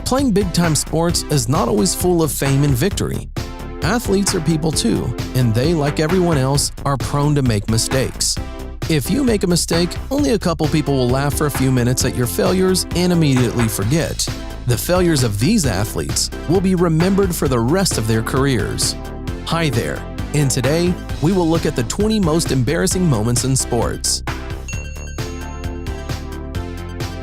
Playing big-time sports is not always full of fame and victory. Athletes are people too, and they, like everyone else, are prone to make mistakes. If you make a mistake, only a couple people will laugh for a few minutes at your failures and immediately forget. The failures of these athletes will be remembered for the rest of their careers. Hi there, and today we will look at the 20 most embarrassing moments in sports.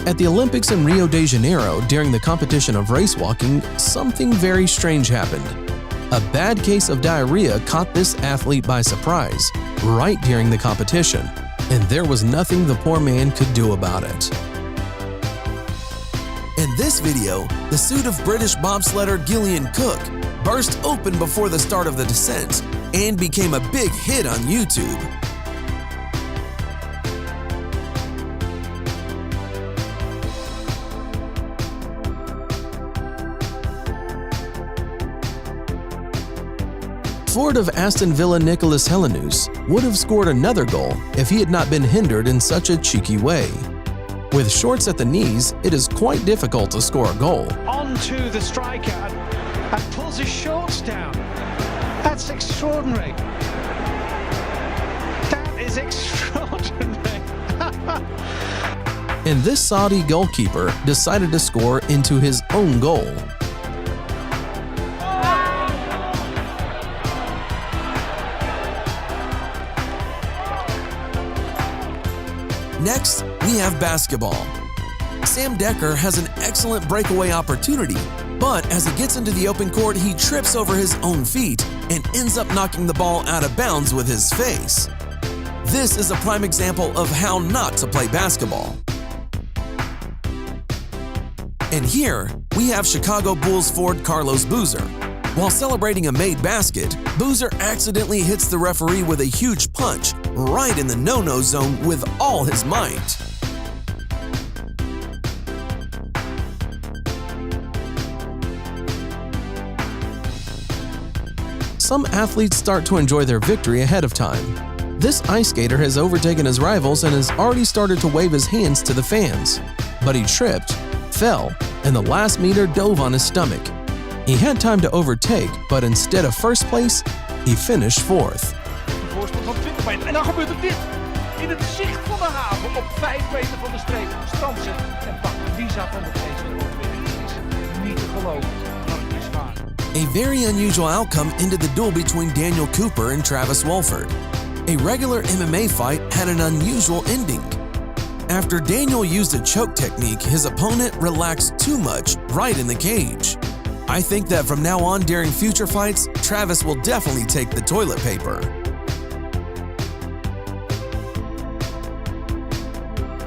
At the Olympics in Rio de Janeiro during the competition of race walking, something very strange happened. A bad case of diarrhea caught this athlete by surprise, right during the competition, and there was nothing the poor man could do about it. In this video, the suit of British bobsledder Gillian Cook burst open before the start of the descent and became a big hit on YouTube. Forward of Aston Villa Nicolas Helenius would have scored another goal if he had not been hindered in such a cheeky way. With shorts at the knees, it is quite difficult to score a goal. On to the striker and pulls his shorts down. That's extraordinary. That is extraordinary. And this Saudi goalkeeper decided to score into his own goal. Next, we have basketball. Sam Decker has an excellent breakaway opportunity, but as he gets into the open court, he trips over his own feet and ends up knocking the ball out of bounds with his face. This is a prime example of how not to play basketball. And here, we have Chicago Bulls forward Carlos Boozer. While celebrating a made basket, Boozer accidentally hits the referee with a huge punch right in the no-no zone with all his might. Some athletes start to enjoy their victory ahead of time. This ice skater has overtaken his rivals and has already started to wave his hands to the fans. But he tripped, fell, and the last meter dove on his stomach. He had time to overtake, but instead of first place, he finished fourth. Een voorsprong van 20 meter. En dan gebeurt er dit. In het zicht van de haven op 5 meter van de streep. Strandt zich en pakt de visa van de feest en overwinning. Het is niet te geloven, maar het is waar. A very unusual outcome ended the duel between Daniel Cooper and Travis Wolford. A regular MMA fight had an unusual ending. After Daniel used a choke technique, his opponent relaxed too much right in the cage. I think that from now on during future fights, Travis will definitely take the toilet paper.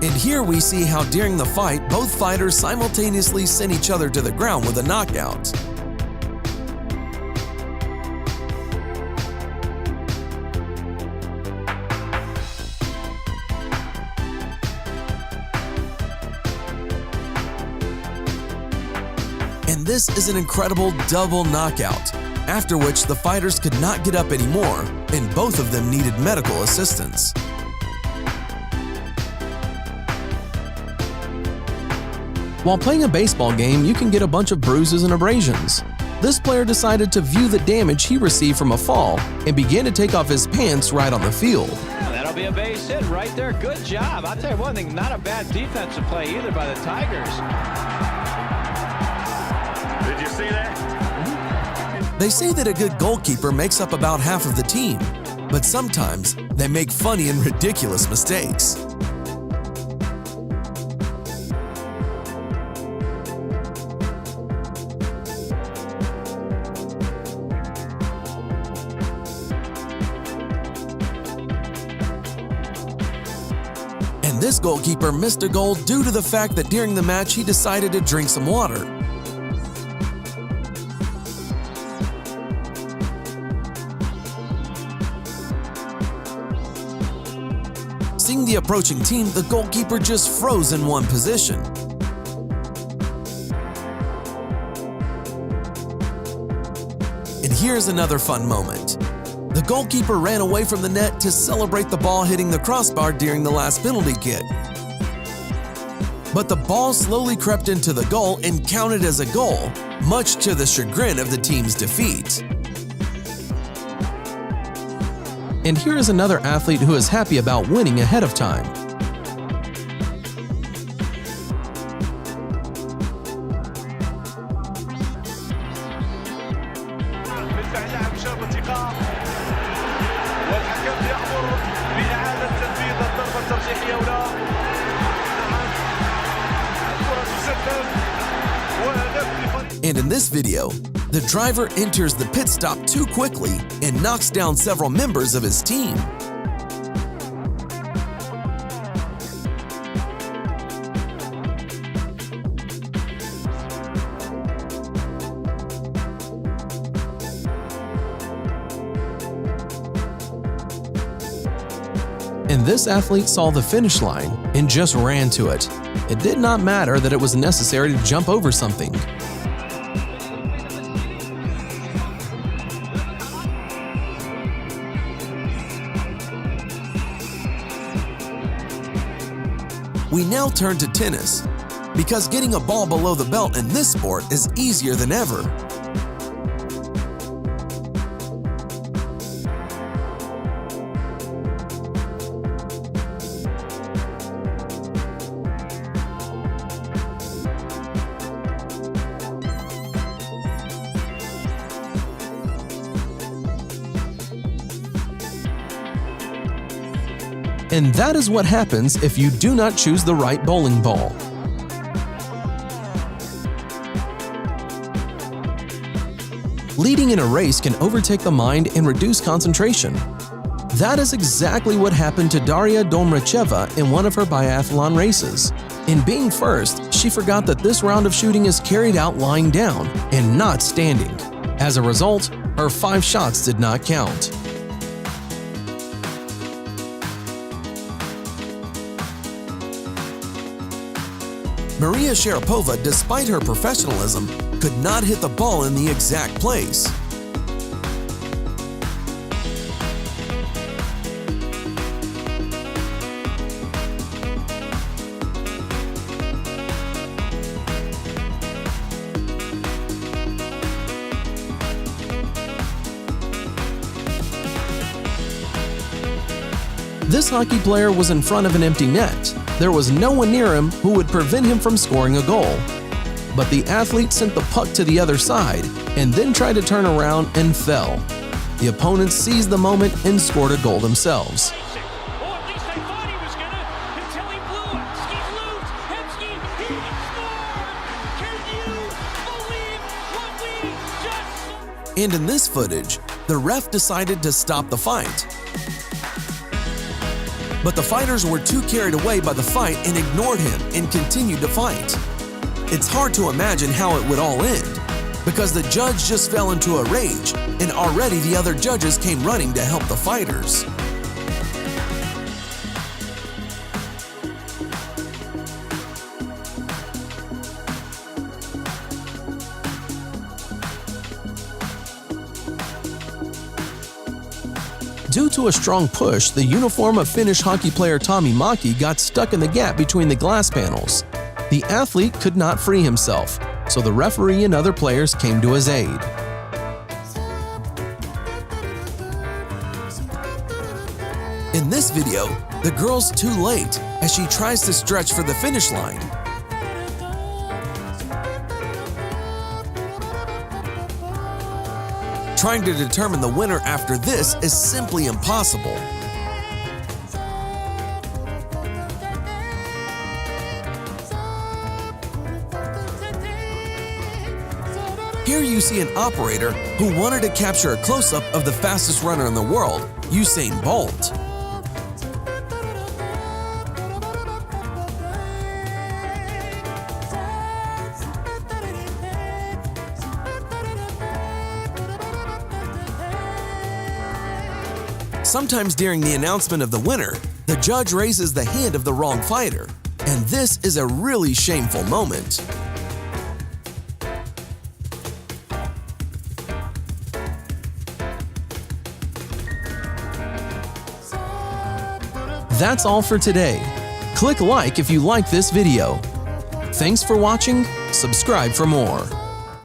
And here we see how during the fight, both fighters simultaneously sent each other to the ground with a knockout. And this is an incredible double knockout, after which the fighters could not get up anymore, and both of them needed medical assistance. While playing a baseball game, you can get a bunch of bruises and abrasions. This player decided to view the damage he received from a fall and began to take off his pants right on the field. That'll be a base hit right there. Good job. I'll tell you one thing, not a bad defensive play either by the Tigers. Did you see that? They say that a good goalkeeper makes up about half of the team, but sometimes they make funny and ridiculous mistakes. And this goalkeeper missed a goal due to the fact that during the match he decided to drink some water. Seeing the approaching team, the goalkeeper just froze in one position. And here's another fun moment. The goalkeeper ran away from the net to celebrate the ball hitting the crossbar during the last penalty kick. but the ball slowly crept into the goal and counted as a goal, much to the chagrin of the team's defeat. And here is another athlete who is happy about winning ahead of time. And in this video, the driver enters the pit stop too quickly and knocks down several members of his team. And this athlete saw the finish line and just ran to it. It did not matter that it was necessary to jump over something. We now turn to tennis, because getting a ball below the belt in this sport is easier than ever. And that is what happens if you do not choose the right bowling ball. Leading in a race can overtake the mind and reduce concentration. That is exactly what happened to Daria Domracheva in one of her biathlon races. In being first, she forgot that this round of shooting is carried out lying down and not standing. As a result, her 5 shots did not count. Maria Sharapova, despite her professionalism, could not hit the ball in the exact place. This hockey player was in front of an empty net. There was no one near him who would prevent him from scoring a goal. But the athlete sent the puck to the other side and then tried to turn around and fell. The opponents seized the moment and scored a goal themselves. And in this footage, the ref decided to stop the fight. But the fighters were too carried away by the fight and ignored him and continued to fight. It's hard to imagine how it would all end, because the judge just fell into a rage and already the other judges came running to help the fighters. Due to a strong push, the uniform of Finnish hockey player Tommy Maki got stuck in the gap between the glass panels. The athlete could not free himself, so the referee and other players came to his aid. In this video, the girl's too late as she tries to stretch for the finish line. Trying to determine the winner after this is simply impossible. Here you see an operator who wanted to capture a close-up of the fastest runner in the world, Usain Bolt. Sometimes during the announcement of the winner, the judge raises the hand of the wrong fighter, and this is a really shameful moment. That's all for today. Click like if you like this video. Thanks for watching. Subscribe for more.